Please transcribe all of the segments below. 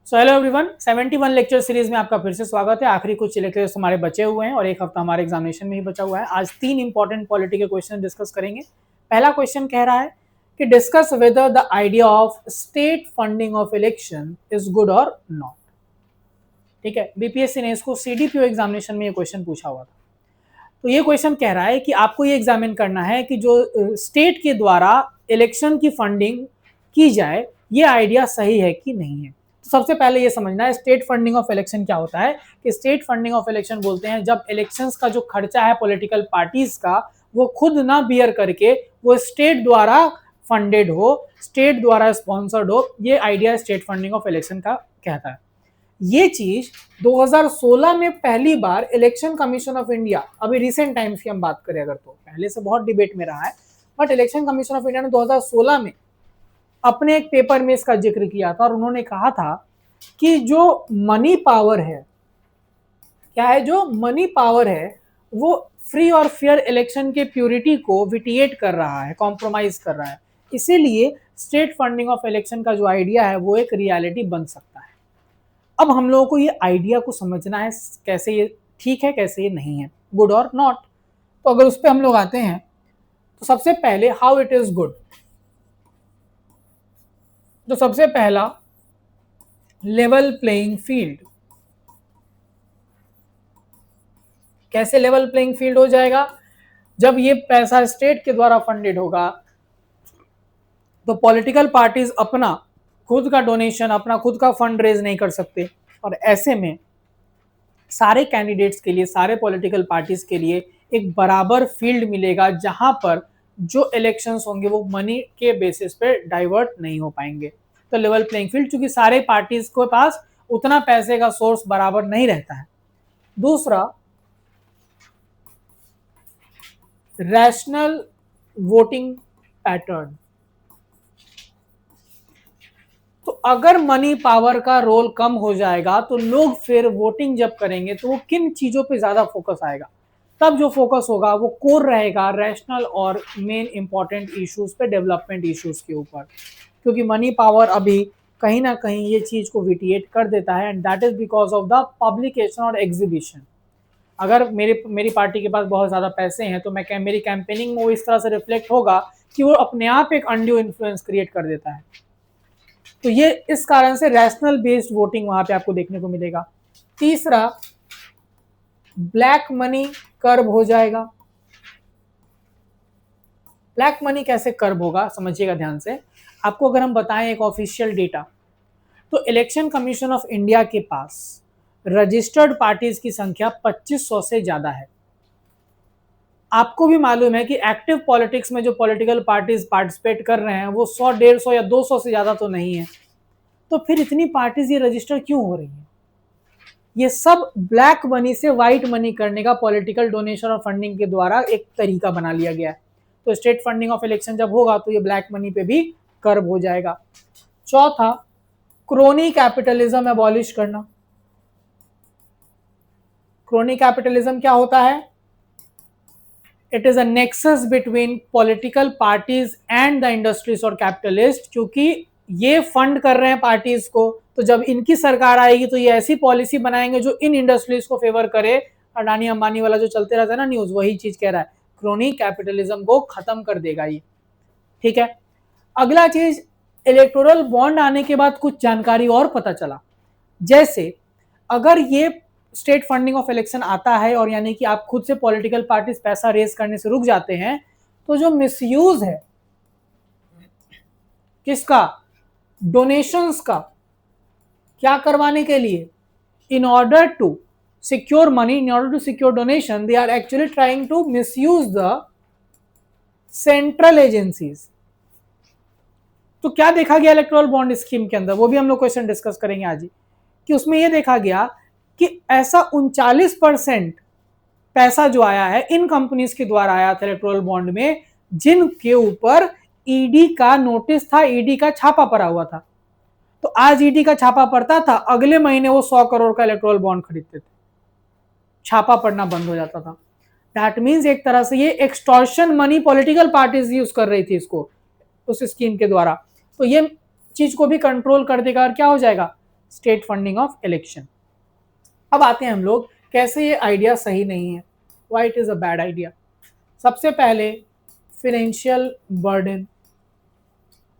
So hello everyone, 71 lecture series में आपका फिर से स्वागत है। आखिरी कुछ लेक्चर्स हमारे बचे हुए हैं और एक हफ्ता हमारे एग्जामिनेशन में ही बचा हुआ है। आज 3 इंपॉर्टेंट पॉलिटी के क्वेश्चन डिस्कस करेंगे। पहला क्वेश्चन कह रहा है कि discuss whether the idea of state funding of election is good और नॉट। ठीक है, बीपीएससी ने इसको सीडीपीओ एग्जामिनेशन में ये क्वेश्चन पूछा हुआ था। तो ये क्वेश्चन कह रहा है कि आपको ये एग्जामिन करना है कि जो स्टेट के द्वारा इलेक्शन की फंडिंग की जाए, ये आइडिया सही है कि नहीं है। तो सबसे पहले ये समझना है स्टेट फंडिंग ऑफ इलेक्शन क्या होता है। कि स्टेट फंडिंग ऑफ इलेक्शन बोलते हैं जब इलेक्शंस का जो खर्चा है पॉलिटिकल पार्टीज का, वो खुद ना बियर करके वो स्टेट द्वारा फंडेड हो, स्टेट द्वारा स्पॉन्सर्ड हो। ये idea state funding of election का कहता है। ये चीज 2016 में पहली बार इलेक्शन कमीशन ऑफ इंडिया, अभी रिसेंट टाइम्स की हम बात करें अगर, तो पहले से बहुत डिबेट में रहा है, but election commission of India ने 2016 में अपने एक पेपर में इसका जिक्र किया था और उन्होंने कहा था कि जो मनी पावर है, क्या है, जो मनी पावर है वो फ्री और फेयर इलेक्शन के प्योरिटी को विटिएट कर रहा है, कॉम्प्रोमाइज कर रहा है। इसीलिए स्टेट फंडिंग ऑफ इलेक्शन का जो आइडिया है वो एक रियलिटी बन सकता है। अब हम लोगों को ये आइडिया को समझना है कैसे ये ठीक है, कैसे ये नहीं है, गुड और नॉट। तो अगर उस पर हम लोग आते हैं तो सबसे पहले हाउ इट इज गुड। तो सबसे पहला लेवल प्लेइंग फील्ड। कैसे लेवल प्लेइंग फील्ड हो जाएगा? जब ये पैसा स्टेट के द्वारा फंडेड होगा तो पॉलिटिकल पार्टीज अपना खुद का डोनेशन, अपना खुद का फंड रेज नहीं कर सकते, और ऐसे में सारे कैंडिडेट्स के लिए, सारे पॉलिटिकल पार्टीज के लिए एक बराबर फील्ड मिलेगा जहां पर जो इलेक्शंस होंगे वो मनी के बेसिस पे डाइवर्ट नहीं हो पाएंगे। तो लेवल प्लेइंग फील्ड, चूंकि सारे पार्टीज के पास उतना पैसे का सोर्स बराबर नहीं रहता है। दूसरा, रैशनल वोटिंग पैटर्न। तो अगर मनी पावर का रोल कम हो जाएगा तो लोग फिर वोटिंग जब करेंगे तो वो किन चीजों पे ज्यादा फोकस आएगा? तब जो फोकस होगा वो कोर रहेगा रैशनल और मेन इंपॉर्टेंट इश्यूज पे, डेवलपमेंट इश्यूज के ऊपर, क्योंकि मनी पावर अभी कहीं ना कहीं ये चीज को विटिएट कर देता है, and that is because of the publication और एग्जीबिशन। अगर मेरी पार्टी के पास बहुत ज्यादा पैसे हैं तो मेरी कैंपेनिंग में वो इस तरह से रिफ्लेक्ट होगा कि वो अपने आप एक अनड्यू इन्फ्लुएंस क्रिएट कर देता है। तो ये इस कारण से रैशनल बेस्ड वोटिंग वहां पे आपको देखने को मिलेगा। तीसरा, ब्लैक मनी कर्व हो जाएगा। ब्लैक मनी कैसे कर्व होगा समझिएगा ध्यान से। आपको अगर हम बताएं एक ऑफिशियल डेटा, तो इलेक्शन कमीशन ऑफ इंडिया के पास रजिस्टर्ड पार्टीज की संख्या 2500 से ज्यादा है। आपको भी मालूम है कि एक्टिव पॉलिटिक्स में जो पॉलिटिकल पार्टीज पार्टिसिपेट कर रहे हैं वो 100, 150 या 200 से ज्यादा तो नहीं है। तो फिर इतनी पार्टीज ये रजिस्टर क्यों हो रही है? ये सब ब्लैक मनी से व्हाइट मनी करने का पॉलिटिकल डोनेशन और फंडिंग के द्वारा एक तरीका बना लिया गया है। तो स्टेट फंडिंग ऑफ इलेक्शन जब होगा तो ये ब्लैक मनी पे भी कर्व हो जाएगा। चौथा, क्रोनी कैपिटलिज्म एबॉलिश करना। क्रोनी कैपिटलिज्म क्या होता है? It is a nexus between political parties and the industries और कैपिटलिस्ट। क्योंकि ये फंड कर रहे हैं पार्टीज को, तो जब इनकी सरकार आएगी तो ये ऐसी पॉलिसी बनाएंगे जो इन इंडस्ट्रीज को फेवर करे। अडानी अंबानी वाला जो चलते रहता है ना न्यूज, वही चीज कह रहा है, क्रोनी कैपिटलिज्म को खत्म कर देगा ये। ठीक है। अगला चीज, इलेक्टोरल बॉन्ड आने के बाद कुछ जानकारी और पता चला। जैसे अगर ये स्टेट फंडिंग ऑफ इलेक्शन आता है और यानी कि आप खुद से पॉलिटिकल पार्टीज पैसा रेज करने से रुक जाते हैं, तो जो मिसयूज है किसका? डोनेशंस का। क्या करवाने के लिए? In order to secure money, in order to secure donation, they are actually trying to misuse the central agencies. तो क्या देखा गया इलेक्टोरल बॉन्ड स्कीम के अंदर, वो भी हम लोग क्वेश्चन डिस्कस करेंगे आज ही, कि उसमें यह देखा गया कि ऐसा 39% पैसा जो आया है इन कंपनीज के द्वारा आया था इलेक्टोरल बॉन्ड में, जिनके ऊपर ईडी का नोटिस था, ईडी का छापा पड़ा हुआ था। तो आज ईडी का छापा पड़ता था, अगले महीने वो 100 करोड़ का इलेक्टोरल बॉन्ड खरीदते थे, छापा पड़ना बंद हो जाता था। दैट मीन्स एक तरह से ये extortion money political parties use कर रही थी इसको, उस स्कीम के द्वारा। तो ये चीज को भी कंट्रोल कर देगा और क्या हो जाएगा, स्टेट फंडिंग ऑफ इलेक्शन। अब आते हैं हम लोग कैसे ये आइडिया सही नहीं है, why it is a bad idea. सबसे पहले फाइनेंशियल बर्डन,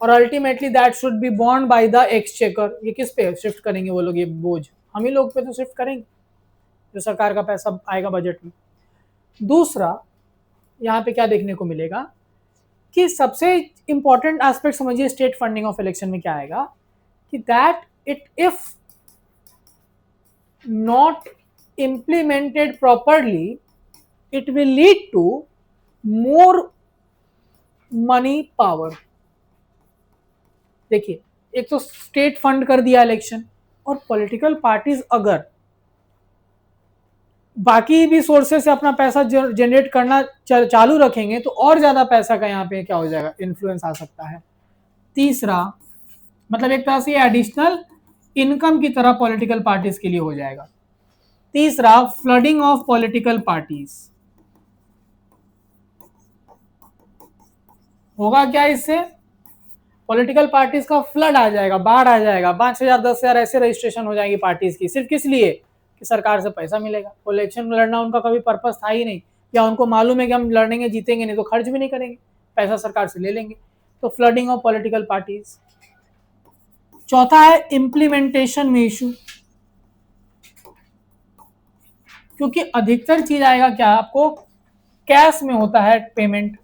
और ultimately that should be born by the exchequer. ये किस पे शिफ्ट करेंगे वो लोग, ये बोझ हम ही लोग पे तो शिफ्ट करेंगे जो सरकार का पैसा आएगा बजट में। दूसरा, यहाँ पे क्या देखने को मिलेगा कि सबसे इंपॉर्टेंट एस्पेक्ट समझिए स्टेट फंडिंग ऑफ इलेक्शन में क्या आएगा कि that it if not implemented properly, it will lead to more money power। देखिए, एक तो स्टेट फंड कर दिया इलेक्शन, और पॉलिटिकल पार्टीज अगर बाकी भी सोर्सेस से अपना पैसा जनरेट करना चालू रखेंगे तो और ज्यादा पैसा का यहाँ पे क्या हो जाएगा, इन्फ्लुएंस आ सकता है। तीसरा, मतलब एक तरह से एडिशनल इनकम की तरह पॉलिटिकल पार्टीज के लिए हो जाएगा। तीसरा, फ्लडिंग ऑफ पॉलिटिकल पार्टीज। होगा क्या इससे, पॉलिटिकल पार्टीज का फ्लड आ जाएगा, बाढ़ आ जाएगा, 5,000 10,000 ऐसे रजिस्ट्रेशन हो जाएगी पार्टीज की, सिर्फ किस लिए कि सरकार से पैसा मिलेगा। इलेक्शन लड़ना उनका कभी पर्पस था ही नहीं, या उनको मालूम है कि हम लड़ेंगे जीतेंगे नहीं तो खर्च भी नहीं करेंगे, पैसा सरकार से ले लेंगे। तो फ्लडिंग ऑफ पॉलिटिकल पार्टीज। चौथा है इम्प्लीमेंटेशन में इशू, क्योंकि अधिकतर चीज आएगा क्या, आपको कैश में होता है पेमेंट,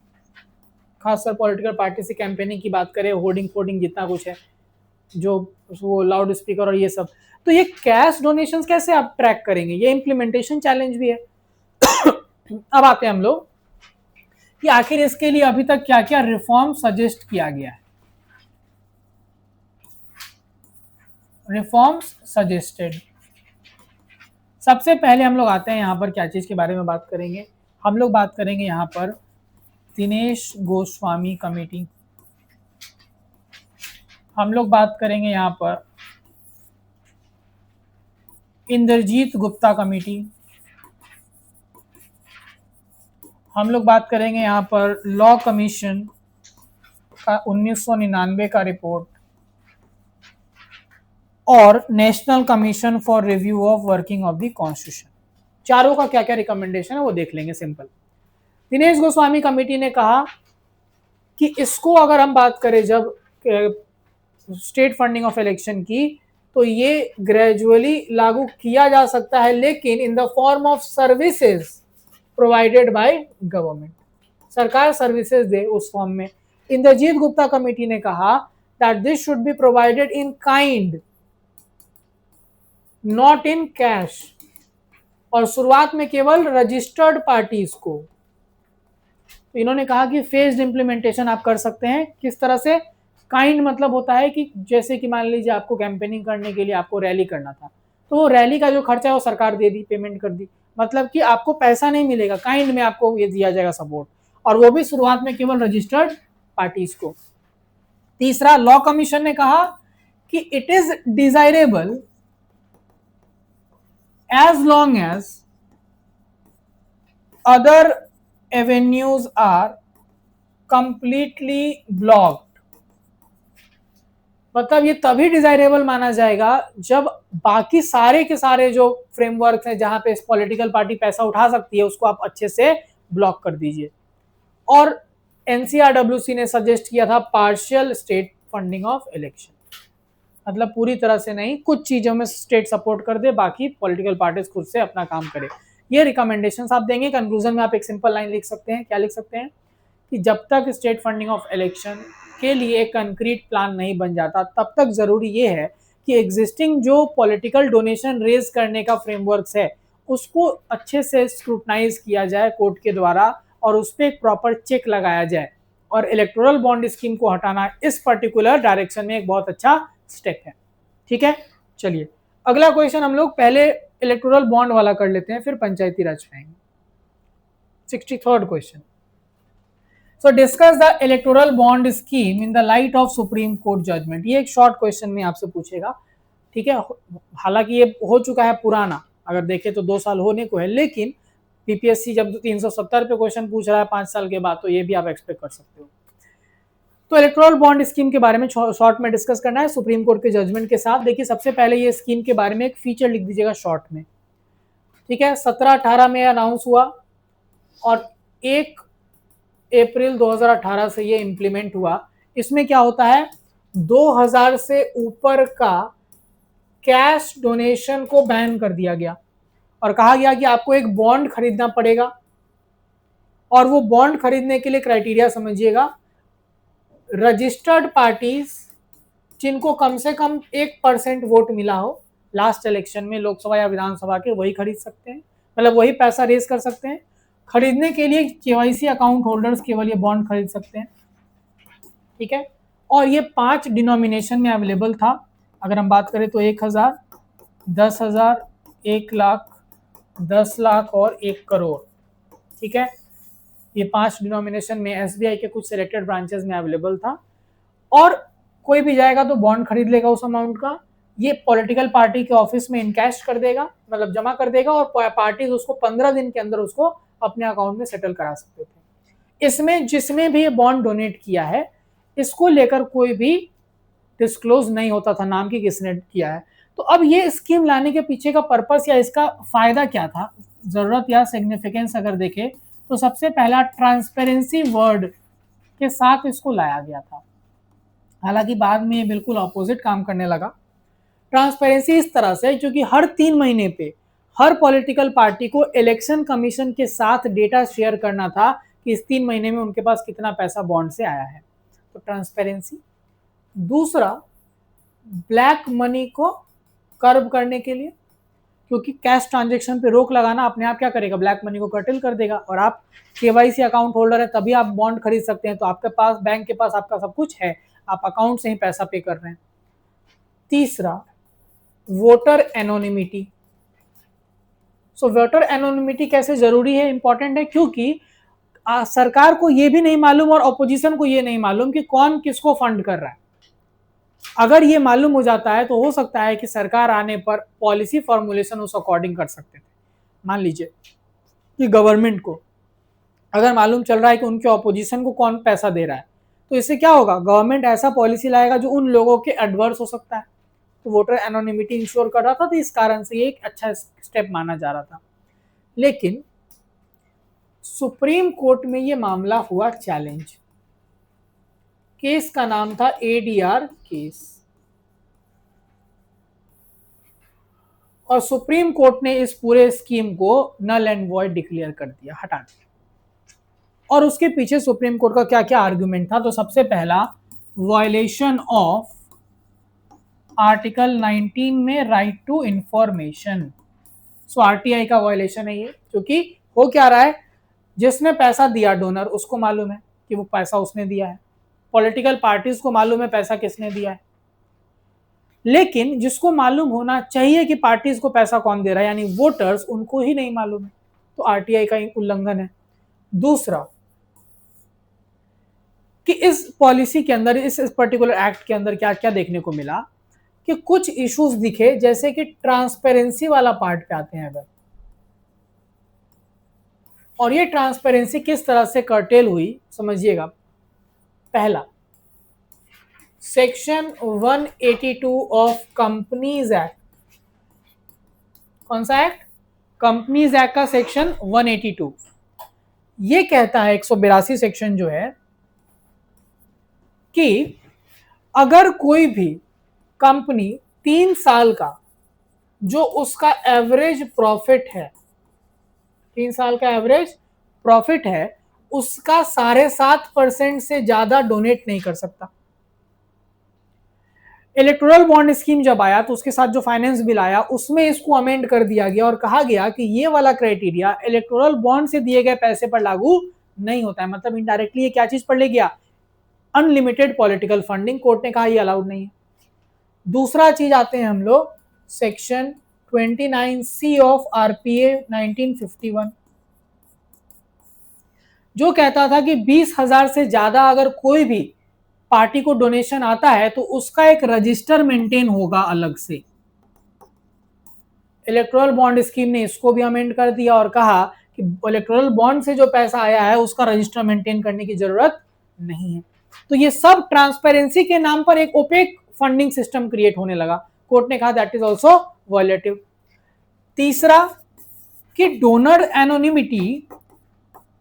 खासकर पॉलिटिकल पार्टी से कैंपेनिंग की बात करें, होर्डिंग फोर्डिंग जितना कुछ है, जो वो लाउड स्पीकर और ये सब, तो ये कैश डोनेशंस कैसे आप ट्रैक करेंगे, ये इम्प्लीमेंटेशन चैलेंज भी है। अब आते हैं हम लोग कि आखिर इसके लिए अभी तक क्या क्या रिफॉर्म सजेस्ट किया गया है। रिफॉर्म्स सजेस्टेड, सबसे पहले हम लोग आते हैं यहाँ पर क्या चीज के बारे में बात करेंगे, हम लोग बात करेंगे यहाँ पर दिनेश गोस्वामी कमेटी, हम लोग बात करेंगे यहाँ पर इंद्रजीत गुप्ता कमेटी, हम लोग बात करेंगे यहाँ पर लॉ कमीशन का 1999 का रिपोर्ट, और national commission for review of working of the constitution. चारों का क्या क्या रिकमेंडेशन है वो देख लेंगे। सिंपल, दिनेश गोस्वामी कमेटी ने कहा कि इसको अगर हम बात करें जब स्टेट फंडिंग ऑफ इलेक्शन की, तो ये ग्रेजुअली लागू किया जा सकता है, लेकिन in the form of services provided by government, सरकार सर्विसेज दे उस फॉर्म में। इंद्रजीत गुप्ता कमेटी ने कहा that this should be provided in kind, not in cash, और शुरुआत में केवल रजिस्टर्ड पार्टीज को। तो इन्होंने कहा कि फेज्ड इंप्लीमेंटेशन आप कर सकते हैं। किस तरह से, काइंड मतलब होता है कि जैसे कि मान लीजिए आपको कैंपेनिंग करने के लिए आपको रैली करना था, तो वो रैली का जो खर्चा है वो सरकार दे दी, पेमेंट कर दी, मतलब कि आपको पैसा नहीं मिलेगा, काइंड में आपको ये दिया जाएगा सपोर्ट, और वो भी शुरुआत में केवल रजिस्टर्ड पार्टीज को। तीसरा, लॉ कमीशन ने कहा कि it is desirable as long as other avenues are completely blocked। मतलब ये तभी डिजायरेबल माना जाएगा जब बाकी सारे के सारे जो फ्रेमवर्क हैं जहां पे पॉलिटिकल पार्टी पैसा उठा सकती है उसको आप अच्छे से ब्लॉक कर दीजिए। और एनसीआरडब्ल्यूसी ने सजेस्ट किया था partial state funding of election, मतलब पूरी तरह से नहीं, कुछ चीजों में स्टेट सपोर्ट कर दे, बाकी पॉलिटिकल पार्टीज खुद से अपना काम करे। ये रिकमेंडेशंस आप देंगे। कंक्लूजन में आप एक सिंपल लाइन लिख सकते हैं, क्या लिख सकते हैं कि जब तक स्टेट फंडिंग ऑफ इलेक्शन के लिए एक कंक्रीट प्लान नहीं बन जाता, तब तक जरूरी ये है कि एग्जिस्टिंग जो पॉलिटिकल डोनेशन रेज करने का फ्रेमवर्क है उसको अच्छे से स्क्रूटनाइज किया जाए कोर्ट के द्वारा, और उस पर एक प्रॉपर चेक लगाया जाए, और इलेक्टोरल बॉन्ड स्कीम को हटाना इस पर्टिकुलर डायरेक्शन में एक बहुत अच्छा स्टेप है। ठीक है, चलिए अगला क्वेश्चन हम लोग पहले इलेक्टोरल बॉन्ड वाला कर लेते हैं, फिर पंचायती राज में आएंगे। 63rd question, so discuss the electoral bond scheme in the light of supreme court judgment. ये एक शॉर्ट क्वेश्चन में आपसे पूछेगा, ठीक है, हालांकि ये हो चुका है पुराना, अगर देखें तो 2 साल होने को है, लेकिन पीपीएससी जब 370 पे क्वेश्चन पूछ रहा है 5 साल के बाद, तो ये भी आप एक्सपेक्ट कर सकते हो। तो इलेक्टोरल बॉन्ड स्कीम के बारे में शॉर्ट में डिस्कस करना है सुप्रीम कोर्ट के जजमेंट के साथ। देखिए सबसे पहले ये स्कीम के बारे में एक फीचर लिख दीजिएगा शॉर्ट में, ठीक है। 17-18 में अनाउंस हुआ और 1 अप्रैल 2018 से ये इंप्लीमेंट हुआ। इसमें क्या होता है, 2000 से ऊपर का कैश डोनेशन को बैन कर दिया गया और कहा गया कि आपको एक बॉन्ड खरीदना पड़ेगा, और वो बॉन्ड खरीदने के लिए क्राइटेरिया समझिएगा, रजिस्टर्ड पार्टीज जिनको कम से कम 1% वोट मिला हो लास्ट इलेक्शन में, लोकसभा या विधानसभा के, वही खरीद सकते हैं, मतलब वही पैसा रेज कर सकते हैं। खरीदने के लिए केवाईसी अकाउंट होल्डर्स केवल ये बॉन्ड खरीद सकते हैं, ठीक है। और ये 5 डिनोमिनेशन में अवेलेबल था। अगर हम बात करें तो 1000, 10,000, 1 लाख, 10 लाख और 1 करोड़, ठीक है। ये 5 डिनोमिनेशन में एसबीआई के कुछ सिलेक्टेड ब्रांचेस में अवेलेबल था, और कोई भी जाएगा तो बॉन्ड खरीद लेगा उस अमाउंट का। ये पॉलिटिकल पार्टी के ऑफिस में इनकैश कर देगा, मतलब जमा कर देगा, और पार्टीज उसको 15 दिन के अंदर उसको अपने अकाउंट में सेटल करा सकते थे। इसमें जिसमें भी ये बॉन्ड डोनेट किया है, इसको लेकर कोई भी डिस्क्लोज नहीं होता था नाम की किसने किया है। तो अब ये स्कीम लाने के पीछे का पर्पस या इसका फायदा क्या था, जरूरत या सिग्निफिकेंस अगर देखें तो सबसे पहला ट्रांसपेरेंसी वर्ड के साथ इसको लाया गया था। हालांकि बाद में बिल्कुल ऑपोजिट काम करने लगा। ट्रांसपेरेंसी इस तरह से क्योंकि हर 3 महीने पे हर पॉलिटिकल पार्टी को इलेक्शन कमीशन के साथ डेटा शेयर करना था कि इस 3 महीने में उनके पास कितना पैसा बॉन्ड से आया है, तो ट्रांसपेरेंसी। दूसरा, ब्लैक मनी को कर्व करने के लिए, क्योंकि कैश ट्रांजैक्शन पे रोक लगाना अपने आप क्या करेगा, ब्लैक मनी को कर्टेल कर देगा, और आप केवाईसी अकाउंट होल्डर है तभी आप बॉन्ड खरीद सकते हैं, तो आपके पास बैंक के पास आपका सब कुछ है, आप अकाउंट से ही पैसा पे कर रहे हैं। तीसरा, वोटर एनोनिमिटी। सो वोटर एनोनिमिटी कैसे जरूरी है, इंपॉर्टेंट है, क्योंकि सरकार को ये भी नहीं मालूम और ऑपोजिशन को ये नहीं मालूम कि कौन किसको फंड कर रहा है। अगर ये मालूम हो जाता है तो हो सकता है कि सरकार आने पर पॉलिसी फॉर्मुलेशन उस अकॉर्डिंग कर सकते थे। मान लीजिए कि गवर्नमेंट को अगर मालूम चल रहा है कि उनके ऑपोजिशन को कौन पैसा दे रहा है, तो इससे क्या होगा, गवर्नमेंट ऐसा पॉलिसी लाएगा जो उन लोगों के एडवर्स हो सकता है। तो वोटर एनोनिमिटी इंश्योर कर रहा था, तो इस कारण से ये एक अच्छा स्टेप माना जा रहा था। लेकिन सुप्रीम कोर्ट में ये मामला हुआ चैलेंज। केस का नाम था एडीआर केस, और सुप्रीम कोर्ट ने इस पूरे स्कीम को नल एंड वॉइड डिक्लेयर कर दिया, हटा दिया। और उसके पीछे सुप्रीम कोर्ट का क्या क्या आर्गुमेंट था, तो सबसे पहला, वायलेशन ऑफ आर्टिकल 19 में right to information. So RTI का वायलेशन है ये, क्योंकि हो क्या रहा है, जिसने पैसा दिया डोनर उसको मालूम है कि वो पैसा उसने दिया है, पॉलिटिकल पार्टीज को मालूम है पैसा किसने दिया है, लेकिन जिसको मालूम होना चाहिए कि पार्टीज को पैसा कौन दे रहा है यानी वोटर्स, उनको ही नहीं मालूम है, तो आरटीआई का उल्लंघन है। दूसरा कि इस पॉलिसी के अंदर, इस पर्टिकुलर एक्ट के अंदर क्या क्या देखने को मिला कि कुछ इश्यूज दिखे, जैसे कि ट्रांसपेरेंसी वाला पार्ट पे आते हैं अगर, और ये ट्रांसपेरेंसी किस तरह से कर्टेल हुई समझिएगा। पहला, सेक्शन 182 ऑफ कंपनीज एक्ट। कौन सा एक्ट, कंपनीज एक्ट का सेक्शन 182 ये कहता है, 182 सेक्शन जो है, कि अगर कोई भी कंपनी 3 साल का जो उसका एवरेज प्रॉफिट है, 3 साल का एवरेज प्रॉफिट है, उसका 7.5% से ज्यादा डोनेट नहीं कर सकता। इलेक्टोरल बॉन्ड स्कीम जब आया तो उसके साथ जो फाइनेंस बिल आया उसमें इसको अमेंड कर दिया गया और कहा गया कि ये वाला क्राइटेरिया इलेक्टोरल बॉन्ड से दिए गए पैसे पर लागू नहीं होता है। मतलब इनडायरेक्टली ये क्या चीज पर ले गया, अनलिमिटेड पॉलिटिकल फंडिंग। कोर्ट ने कहा ये अलाउड नहीं है। दूसरा चीज आते हैं हम लोग सेक्शन 29C ऑफ आरपीए 1951, जो कहता था कि 20,000 से ज्यादा अगर कोई भी पार्टी को डोनेशन आता है तो उसका एक रजिस्टर मेंटेन होगा अलग से। इलेक्टोरल बॉन्ड स्कीम ने इसको भी अमेंड कर दिया और कहा कि इलेक्टोरल बॉन्ड से जो पैसा आया है उसका रजिस्टर मेंटेन करने की जरूरत नहीं है। तो ये सब ट्रांसपेरेंसी के नाम पर एक ओपेक फंडिंग सिस्टम क्रिएट होने लगा। कोर्ट ने कहा दैट इज ऑल्सो वायलेटिव। तीसरा कि donor anonymity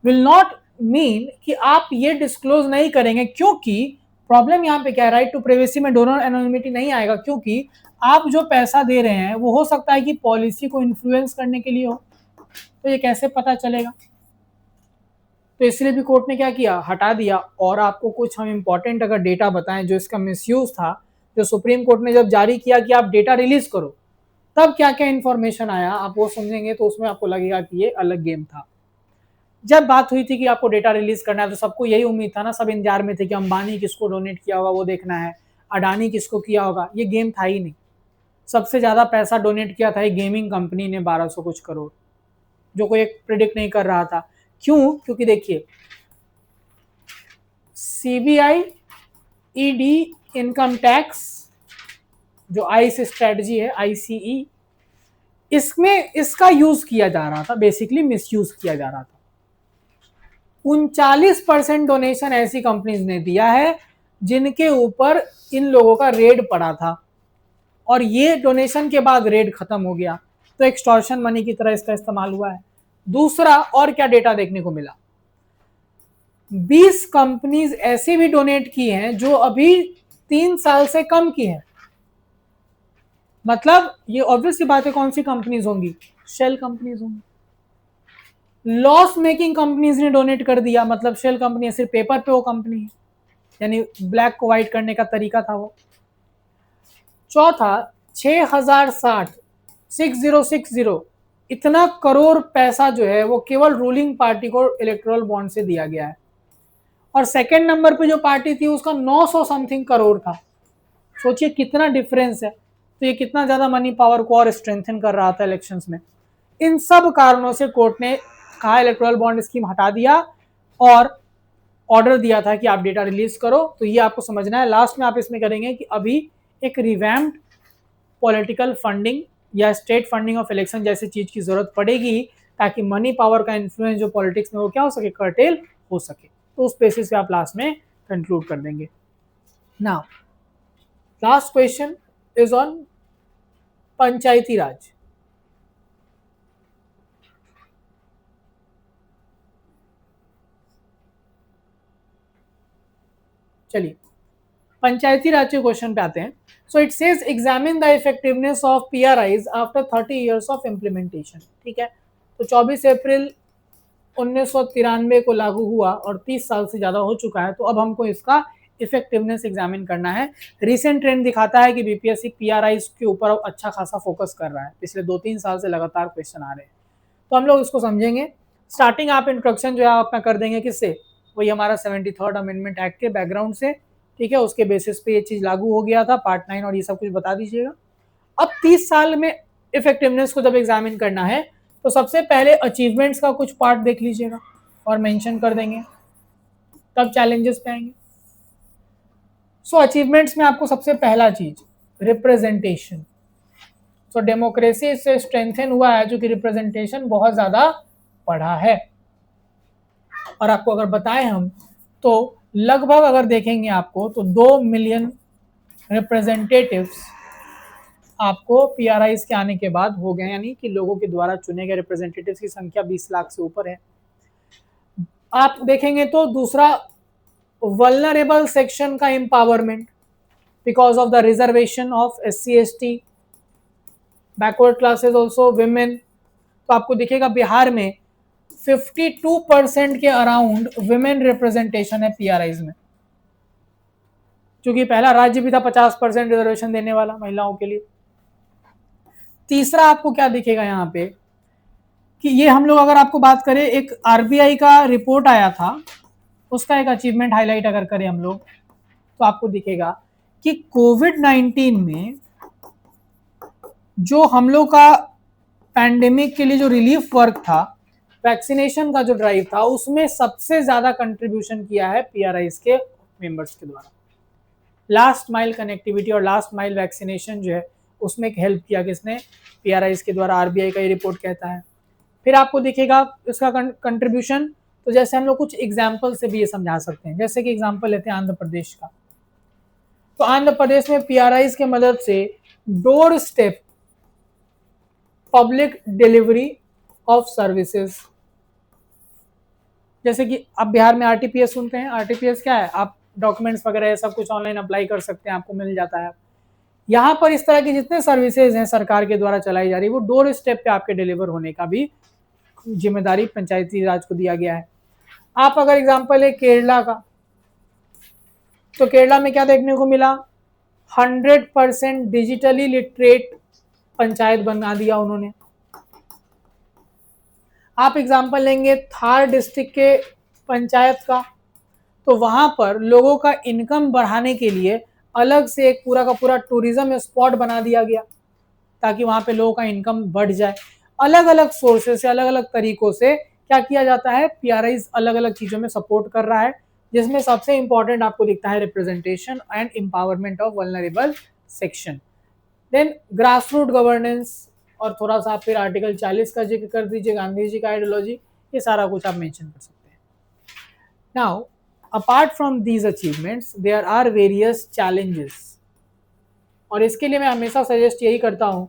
will not mean कि आप ये डिस्क्लोज नहीं करेंगे, क्योंकि प्रॉब्लम यहां पे क्या है, राइट टू प्राइवेसी में डोनर एनोनिमिटी नहीं आएगा, क्योंकि आप जो पैसा दे रहे हैं वो हो सकता है कि पॉलिसी को इन्फ्लुएंस करने के लिए हो, तो ये कैसे पता चलेगा। तो इसलिए भी कोर्ट ने क्या किया, हटा दिया। और आपको कुछ हम इंपॉर्टेंट अगर डेटा बताएं जो इसका मिसयूज था, जो सुप्रीम कोर्ट ने जब जारी किया कि आप डेटा रिलीज करो, तब क्या क्या इंफॉर्मेशन आया, आप वो समझेंगे तो उसमें आपको लगेगा कि ये अलग गेम था। जब बात हुई थी कि आपको डेटा रिलीज करना है तो सबको यही उम्मीद था ना, सब इंतजार में थे कि अंबानी किसको डोनेट किया होगा वो देखना है, अडानी किसको किया होगा। ये गेम था ही नहीं। सबसे ज्यादा पैसा डोनेट किया था एक गेमिंग कंपनी ने 1200 कुछ करोड़, जो कोई एक प्रिडिक्ट नहीं कर रहा था। क्यों? क्योंकि देखिए सीबीआई, ईडी, इनकम टैक्स, जो आईसी स्ट्रेटजी है आईसीई, इसमें इसका यूज किया जा रहा था, बेसिकली मिसयूज किया जा रहा था। 39% डोनेशन ऐसी कंपनीज ने दिया है जिनके ऊपर इन लोगों का रेड पड़ा था, और ये डोनेशन के बाद रेड खत्म हो गया, तो एक्सटॉर्शन मनी की तरह इसका इस्तेमाल हुआ है। दूसरा, और क्या डेटा देखने को मिला, 20 कंपनीज ऐसी भी डोनेट की हैं जो अभी 3 साल से कम की है। मतलब ये ऑब्वियस बात है, कौन सी कंपनीज होंगी, शेल कंपनीज होंगी। लॉस मेकिंग कंपनीज ने डोनेट कर दिया, मतलब शेल कंपनी सिर्फ पेपर पे वो कंपनी है, यानी ब्लैक को व्हाइट करने का तरीका था वो। चौथा, 6060 इतना करोड़ पैसा जो है वो केवल रूलिंग पार्टी को इलेक्टोरल बॉन्ड से दिया गया है, और सेकेंड नंबर पे जो पार्टी थी उसका 900 समथिंग करोड़ था। सोचिए कितना डिफरेंस है। तो ये कितना ज्यादा मनी पावर को और स्ट्रेंथन कर रहा था इलेक्शंस में। इन सब कारणों से कोर्ट ने कहा इलेक्टोरल बॉन्ड स्कीम हटा दिया और ऑर्डर दिया था कि आप डेटा रिलीज करो। तो ये आपको समझना है। लास्ट में आप इसमें करेंगे कि अभी एक रिवैम्प्ड पॉलिटिकल फंडिंग या स्टेट फंडिंग ऑफ इलेक्शन जैसी चीज की जरूरत पड़ेगी, ताकि मनी पावर का इन्फ्लुएंस जो पॉलिटिक्स में वो क्या हो सके, कर्टेल हो सके। तो उस बेसिस पे आप लास्ट में कंक्लूड कर देंगे। Now last question is on Panchayati Raj. चलिए पंचायती राज के क्वेश्चन पे आते हैं। So it says examine the effectiveness of PRIs after 30 years of implementation. ठीक है, तो 24 अप्रैल 1993 को लागू हुआ और 30 साल से ज्यादा हो चुका है। तो अब हमको इसका इफेक्टिवनेस एग्जामिन करना है। रिसेंट ट्रेंड दिखाता है कि बीपीएससी पीआरआईज के ऊपर अच्छा खासा फोकस कर रहा है, पिछले 2-3 साल से लगातार क्वेश्चन आ रहे हैं। तो हम लोग इसको समझेंगे। स्टार्टिंग आप इंट्रोडक्शन जो है आप अपना कर देंगे किससे, वही हमारा 73rd अमेंडमेंट एक्ट के बैकग्राउंड से। ठीक है, उसके बेसिस पे ये चीज लागू हो गया था, पार्ट 9 और ये सब कुछ बता दीजिएगा। अब 30 साल में इफेक्टिवनेस को जब एग्जामिन करना है तो सबसे पहले अचीवमेंट्स का कुछ पार्ट देख लीजिएगा और मेंशन कर देंगे, तब चैलेंजेस पे आएंगे। सो अचीवमेंट्स में आपको सबसे पहला चीज रिप्रेजेंटेशन। सो डेमोक्रेसी से स्ट्रेंथन हुआ है, जो कि रिप्रेजेंटेशन बहुत ज्यादा बढ़ा है। और आपको अगर बताएं हम तो लगभग अगर देखेंगे आपको तो 2 मिलियन रिप्रेजेंटेटिव्स आपको पीआरआईज के आने के बाद हो गए, यानी कि लोगों के द्वारा चुने गए रिप्रेजेंटेटिव्स की संख्या 20 लाख से ऊपर है। आप देखेंगे तो दूसरा, वल्नरेबल सेक्शन का empowerment because of the reservation of SC/ST, backward classes also, women. तो आपको दिखेगा बिहार में 52% के अराउंड विमेन रिप्रेजेंटेशन है पीआरआईज में, क्योंकि पहला राज्य भी था 50% रिजर्वेशन देने वाला महिलाओं के लिए। तीसरा आपको क्या दिखेगा यहाँ पे कि ये हम लोग अगर आपको बात करें, एक आरबीआई का रिपोर्ट आया था, उसका एक अचीवमेंट हाईलाइट अगर करें हम लोग तो आपको दिखेगा कि कोविड-19 में जो हम लोग का पैंडेमिक के लिए जो रिलीफ वर्क था, वैक्सीनेशन का जो ड्राइव था, उसमें सबसे ज्यादा कंट्रीब्यूशन किया है पीआरआईज के मेंबर्स के द्वारा। लास्ट माइल कनेक्टिविटी और लास्ट माइल वैक्सीनेशन जो है उसमें एक हेल्प किया किसने, पीआरआईज के द्वारा, आरबीआई का ये रिपोर्ट कहता है। फिर आपको दिखेगा इसका कंट्रीब्यूशन तो जैसे हम लोग कुछ एग्जाम्पल से भी ये समझा सकते हैं, जैसे कि एग्जाम्पल लेते हैं आंध्र प्रदेश का। तो आंध्र प्रदेश में पीआरआईज की मदद से door step public delivery of services, जैसे कि आप बिहार में आरटीपीएस सुनते हैं। आरटीपीएस क्या है? आप डॉक्यूमेंट्स वगैरह सब कुछ ऑनलाइन अप्लाई कर सकते हैं, आपको मिल जाता है। यहाँ पर इस तरह की जितने सर्विसेज हैं सरकार के द्वारा चलाई जा रही है, वो डोर स्टेप पे आपके डिलीवर होने का भी जिम्मेदारी पंचायती राज को दिया गया है। आप अगर एग्जाम्पल है केरला का, तो केरला में क्या देखने को मिला? 100% डिजिटली लिटरेट पंचायत बना दिया उन्होंने। आप एग्जाम्पल लेंगे थार डिस्ट्रिक्ट के पंचायत का, तो वहां पर लोगों का इनकम बढ़ाने के लिए अलग से एक पूरा का पूरा टूरिज्म स्पॉट बना दिया गया, ताकि वहां पे लोगों का इनकम बढ़ जाए। अलग अलग सोर्सेस से, अलग अलग तरीकों से क्या किया जाता है? पीआरआईज अलग अलग चीजों में सपोर्ट कर रहा है, जिसमें सबसे इंपॉर्टेंट आपको दिखता है representation and empowerment of vulnerable section. Then grass root governance, और थोड़ा सा फिर आर्टिकल 40 का जिक्र कर दीजिए, गांधी जी का आइडियोलॉजी, ये सारा कुछ आप मेंशन कर सकते हैं। Now apart from these achievements there are various challenges, और इसके लिए मैं हमेशा सजेस्ट यही करता हूँ,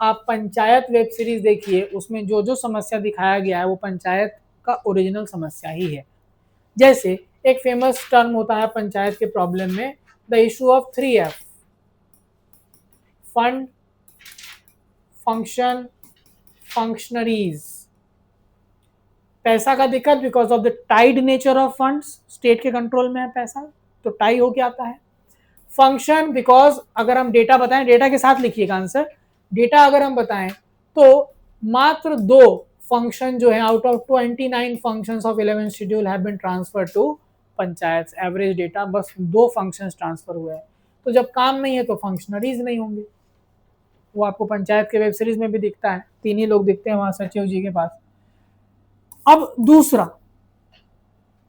आप पंचायत वेब सीरीज देखिए, उसमें जो जो समस्या दिखाया गया है वो पंचायत का ओरिजिनल समस्या ही है। जैसे एक फेमस टर्म होता है पंचायत के प्रॉब्लम में, the issue of 3F, fund, function, functionaries. पैसा का दिक्कत because of the tied nature of funds, state के कंट्रोल में है पैसा, तो टाई होके आता है। फंक्शन बिकॉज अगर हम डेटा बताएं, डेटा के साथ लिखिएगा आंसर, डेटा अगर हम बताएं तो मात्र 2 फंक्शन जो है out of 29 functions of 11 schedule have been transfer to panchayat. Average data बस 2 फंक्शंस ट्रांसफर हुए हैं, तो जब काम नहीं है तो फंक्शनरीज नहीं होंगे। वो आपको पंचायत के वेब सीरीज में भी दिखता है, 3 ही लोग दिखते हैं वहां सचिव जी के पास। अब दूसरा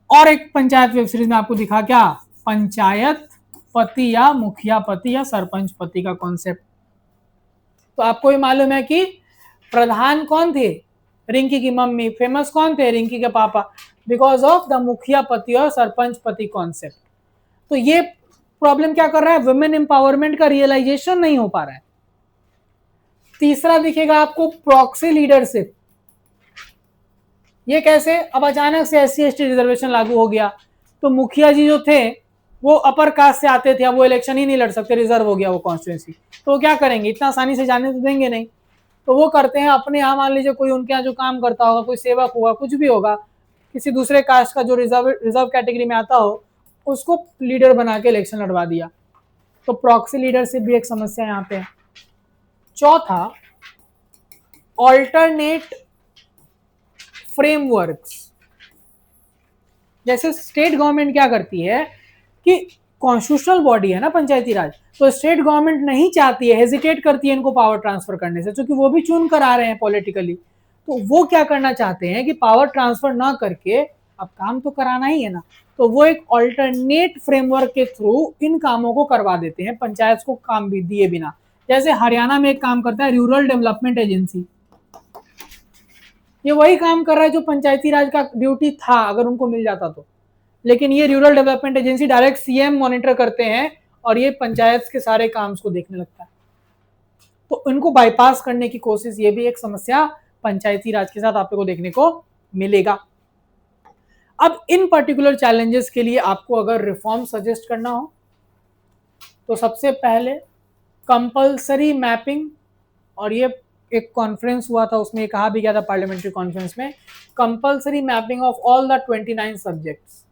और एक पंचायत वेब सीरीज में आपको दिखा क्या? पंचायत पति या मुखिया पति या सरपंच पति का कॉन्सेप्ट। तो आपको ये मालूम है कि प्रधान कौन थे? रिंकी की मम्मी। फेमस कौन थे? रिंकी के पापा, बिकॉज ऑफ द मुखिया पति और सरपंच पति कॉन्सेप्ट। तो ये प्रॉब्लम क्या कर रहा है? वुमेन एम्पावरमेंट का रियलाइजेशन नहीं हो पा रहा है। तीसरा दिखेगा आपको प्रॉक्सी लीडरशिप। ये कैसे? अब अचानक से SC/ST रिजर्वेशन लागू हो गया, तो मुखिया जी जो थे वो अपर कास्ट से आते थे, अब वो इलेक्शन ही नहीं लड़ सकते, रिजर्व हो गया वो कॉन्स्टिट्यूंसी, तो वो क्या करेंगे? इतना आसानी से जाने तो देंगे नहीं, तो वो करते हैं अपने यहाँ, मान लीजिए कोई उनके यहाँ जो काम करता होगा, कोई सेवक होगा, कुछ भी होगा, किसी दूसरे कास्ट का जो रिजर्व कैटेगरी में आता हो, उसको लीडर बना के इलेक्शन लड़वा दिया। तो प्रॉक्सी लीडरशिप भी एक समस्या यहाँ पे है। चौथा, ऑल्टरनेट फ्रेमवर्क्स। जैसे स्टेट गवर्नमेंट क्या करती है कि कॉन्स्टिट्यूशनल बॉडी है ना पंचायती राज, तो स्टेट गवर्नमेंट नहीं चाहती है, हेजिटेट करती है इनको पावर ट्रांसफर करने से, क्योंकि वो भी चुन कर आ रहे हैं पॉलिटिकली। तो वो क्या करना चाहते हैं कि पावर ट्रांसफर ना करके, अब काम तो कराना ही है ना, तो वो एक ऑल्टरनेट फ्रेमवर्क के थ्रू इन कामों को करवा देते हैं पंचायत को काम भी दिए बिना। जैसे हरियाणा में एक काम करता है रूरल डेवलपमेंट एजेंसी, ये वही काम कर रहा है जो पंचायती राज का ड्यूटी था अगर उनको मिल जाता तो, लेकिन ये rural development agency direct CM monitor करते हैं और ये पंचायत के सारे काम को देखने लगता है। तो इनको बाईपास करने की कोशिश, ये भी एक समस्या पंचायती राज के साथ आप लोगों को देखने को मिलेगा। अब इन पर्टिकुलर चैलेंजेस के लिए आपको अगर रिफॉर्म सजेस्ट करना हो तो सबसे पहले कंपल्सरी मैपिंग, और ये एक कॉन्फ्रेंस हुआ था उसमें कहा भी गया था पार्लियामेंट्री कॉन्फ्रेंस में, compulsory mapping of all the 29 subjects.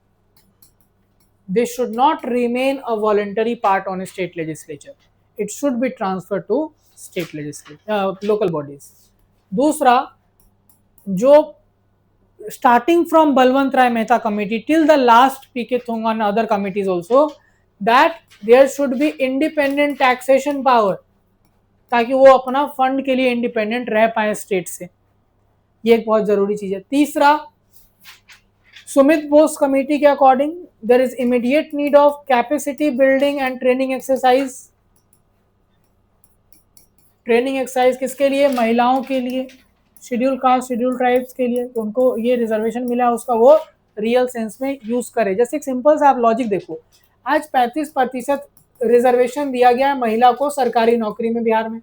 This should not remain a voluntary part on a state legislature. It should be transferred to state legislature, local bodies. दूसरा, जो starting from Balwant Rai Mehta committee till the last PK Thung and other committees also, that there should be independent taxation power, ताकि वो अपना fund के लिए independent रह पाए state से। ये एक बहुत जरूरी चीज है। तीसरा, सुमित बोस कमेटी के according there is immediate need of capacity building and training exercise. Training exercise किसके लिए? महिलाओं के लिए, शेड्यूल कास्ट शेड्यूल ट्राइब्स के लिए, तो उनको ये रिजर्वेशन मिला, उसका वो रियल सेंस में यूज करे। जैसे एक सिंपल सा आप लॉजिक देखो, आज 35% रिजर्वेशन दिया गया है महिला को सरकारी नौकरी में बिहार में।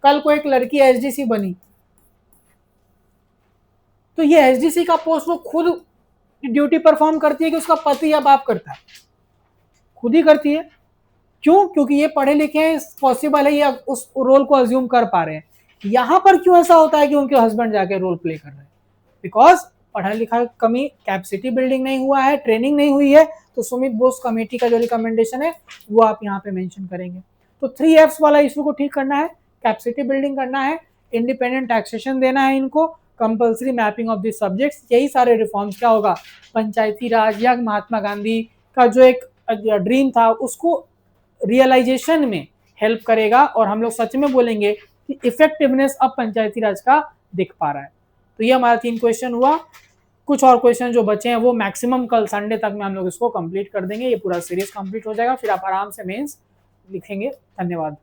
कल को एक लड़की एसडीसी बनी तो ये एसडीसी का पोस्ट वो खुद ड्यूटी परफॉर्म करती है कि उसका पति या बाप करता है? खुद ही करती है। क्यों? क्योंकि ये पढ़े लिखे हैं, पॉसिबल है ये उस रोल को अज्यूम कर पा रहे हैं। यहां पर क्यों ऐसा होता है कि उनके हस्बैंड जाके रोल प्ले कर रहे हैं? बिकॉज पढ़ा लिखा कमी, कैपेसिटी बिल्डिंग नहीं हुआ है, ट्रेनिंग नहीं हुई है। तो सुमित बोस कमेटी का जो रिकमेंडेशन है वो आप यहाँ पे मेंशन करेंगे। तो 3Fs वाला इशू को ठीक करना है, कैपेसिटी बिल्डिंग करना है, इंडिपेंडेंट टैक्सेशन देना है इनको, compulsory mapping of this subjects, यही सारे रिफॉर्म्स क्या होगा, पंचायती राज या महात्मा गांधी का जो एक ड्रीम था उसको रियलाइजेशन में हेल्प करेगा। और हम लोग सच में बोलेंगे कि इफेक्टिवनेस अब पंचायती राज का दिख पा रहा है। तो ये हमारा 3 क्वेश्चन हुआ। कुछ और क्वेश्चन जो बचे हैं वो मैक्सिमम कल संडे तक में हम लोग इसको कंप्लीट कर देंगे। ये पूरा सीरीज कंप्लीट हो जाएगा, फिर आप आराम से मेंस लिखेंगे। धन्यवाद।